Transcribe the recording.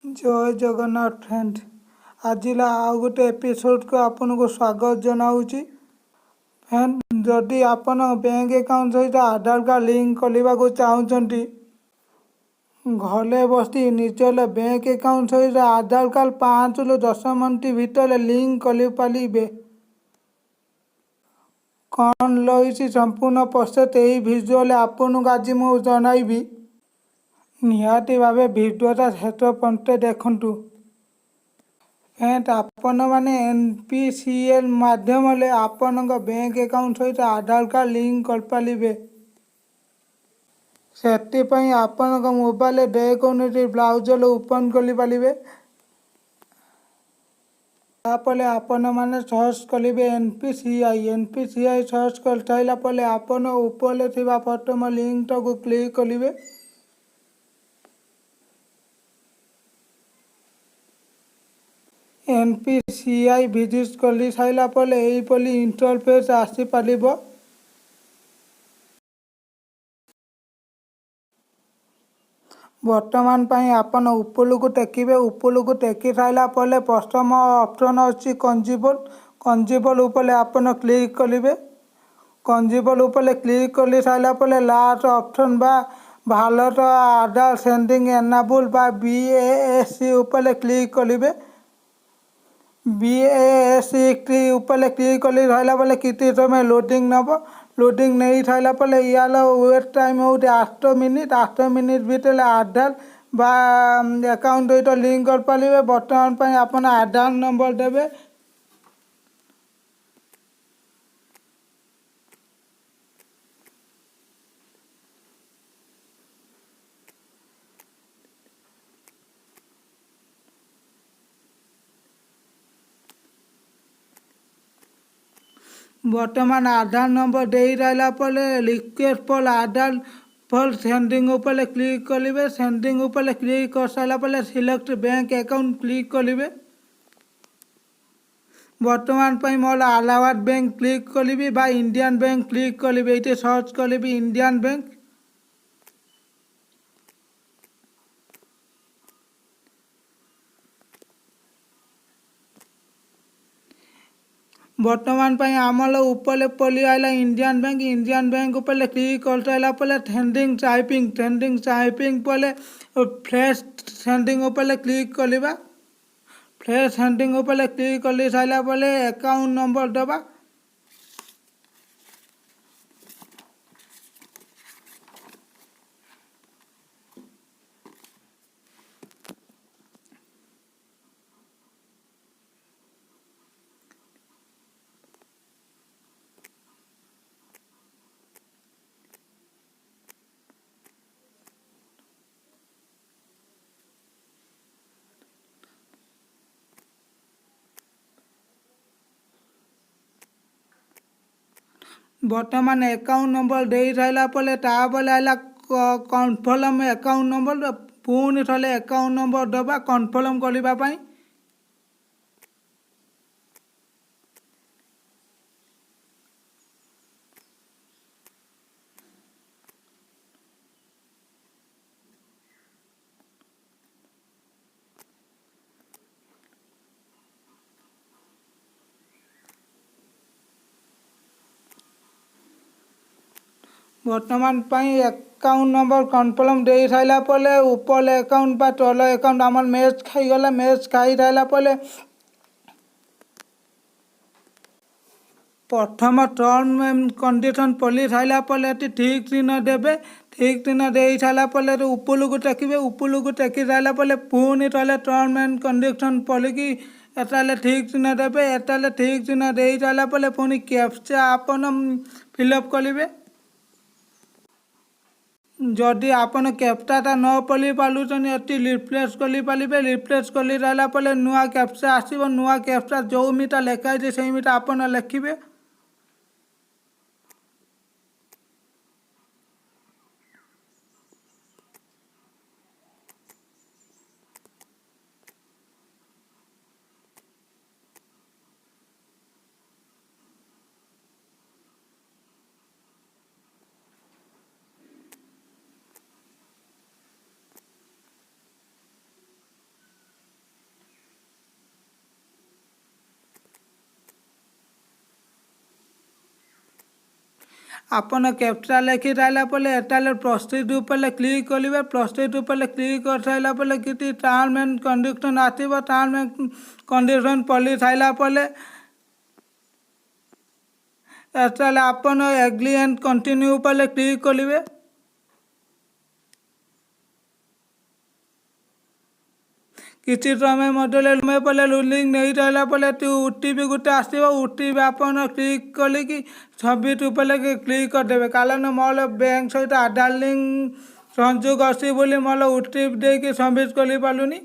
जय जगन्नाथ फ्रेंड। आज आउ गोटे एपिसोड को आपन को स्वागत जनाऊँगी। फ्रेंड, जदि आपन बैंक अकाउंट सहित आधार कार्ड लिंक करने को चाहते घरे बसी निजर बैंक अकाउंट सहित आधार कार्ड 5 ରୁ 10 मिनट भितर लिंक कर कौन रही संपूर्ण प्रोसेस यही भिजुआल आपन को आज मुझे जनइबी। निहाती भावे भिडियोटा शेष पर्यंत देखु। आपण मैंने NPCL माध्यम आपण बैंक अकाउंट सहित आधार कार्ड लिंक कर पारे। से आपण मोबाइल जेकोसी ब्राउजर ओपन कर पारे। तापर आपण मैंने सर्च करेंगे NPCI सर्च कर सारापर आपण ऊपर फोटो में लिंक को क्लिक करेंगे। NPCI विजिट कर सारापर यहीपरि इंटरफेस आसीपर। बर्तमान आपन ऊपर को टेकिबे। ऊपर को टेकी सारापर प्रथम ऑप्शन अच्छी कंज्यूमर ऊपर आपन क्लिक करेंगे। कंज्यूमर ऊपर क्लिक कर सारापर लास्ट ऑप्शन भारत आधार सेंडिंग एनाबल BASC ऊपर क्लिक करेंगे। BASC ऊपर क्लिक कर सारापर किसी समय लोडिंग नब। लोडिंग नहीं सारापर यार वेट टाइम हो 8 मिनिट। 8 मिनिट भितर आधार अकाउंट सहित लिंक कर पारे। बर्तमान आपन आधार नंबर देवे। बर्तमान आधार नंबर दे सारापर request for Aadhaar for sending ऊपर क्लिक करेंगे। सेंडिंग ऊपर क्लिक कर सारापर सिलेक्ट बैंक अकाउंट क्लिक करेंगे। बर्तमान मोर इलाहाबाद बैंक क्लिक करी बा इंडियन बैंक क्लिक करी। ये सर्च करी इंडियन बैंक। बर्तमान आमल ऊपर पलि आइला इंडियन बैंक। इंडियन बैंक ऊपर क्लिक कर सारापर सेंडिंग टाइपिंग पले फ्रेश सेंडिंग ऊपर क्लिक करवा। फ्रेश सेंडिंग ऊपर क्लिक कर सारापर अकाउंट नंबर दबा। बर्तमान अकाउंट नंबर दे सारापर तापर आइला कन्फर्म अकाउंट नंबर। पुणी थे अकाउंट नंबर दबा कन्फर्म करने। बर्तमान अकाउंट नंबर कन्फर्म दे सारापर ऊपर अकाउंट तल अकाउंट आम मैच खाईगला। मैच खाई सारापर प्रथम टर्म एंड कंडीशन पढ़ी सारापर ठीक चिन्ह देवे। ठीक चिन्ह दे सारापर ऊपर को टेकिबे। ऊपर को टेकी सारापर पुणी थे टर्म एंड कंडीशन पढ़ी एटाले ठीक चिन्ह देवे। एटाले ठीक चिन्ह दे सारापर पुणी कैप्चा आपन फिलअप करेंगे। जदि आपन कैप्चाटा न पढ़ी पार्न ये रिप्लेस कर पारे। रिप्लेस कर सारापर नुआ कैप्चा आसो। नुआ कैप्चा जो मिटा लिखाई से मिटा आपन लिखे। ଆପଣ କ୍ୟାପ୍ଚା ଲେଖି ସାରିଲା ପରେ ଏଠାରେ ପ୍ରୋସିଡ୍ ଉପରେ କ୍ଲିକ୍ କରିବେ। ପ୍ରୋସିଡ୍ ଉପରେ କ୍ଲିକ୍ କରିସାରିଲା ପରେ କିଛି ଟର୍ମ ଆଣ୍ଡ କଣ୍ଡିସନ୍ ଆସିବ। ଟର୍ମ ଆଣ୍ଡ କଣ୍ଡିସନ୍ ପଢ଼ି ସାରିଲା ପରେ ଏଠାରେ ଆପଣ ଏଗ୍ରି ଆଣ୍ଡ କଣ୍ଟିନ୍ୟୁ ଉପରେ କ୍ଲିକ୍ କରିବେ। କିଛି ସମୟ ମଧ୍ୟରେ ରୁଲିଂ ନେଇ ସାରିଲା ପରେ ଓଟିପି ଗୋଟେ ଆସିବ। ଓଟିପି ଆପଣ କ୍ଲିକ୍ କରିକି ସବମିଟ୍ ଉପରେ କ୍ଲିକ୍ କରିଦେବେ। କାରଣ ମୋର ବ୍ୟାଙ୍କ ସହିତ ଆଧାର ଲିଙ୍କ ସଂଯୋଗ ଅଛି ବୋଲି ମୋର ଓଟିପି ଦେଇକି ସବମିଟ୍ କରିପାରୁନି।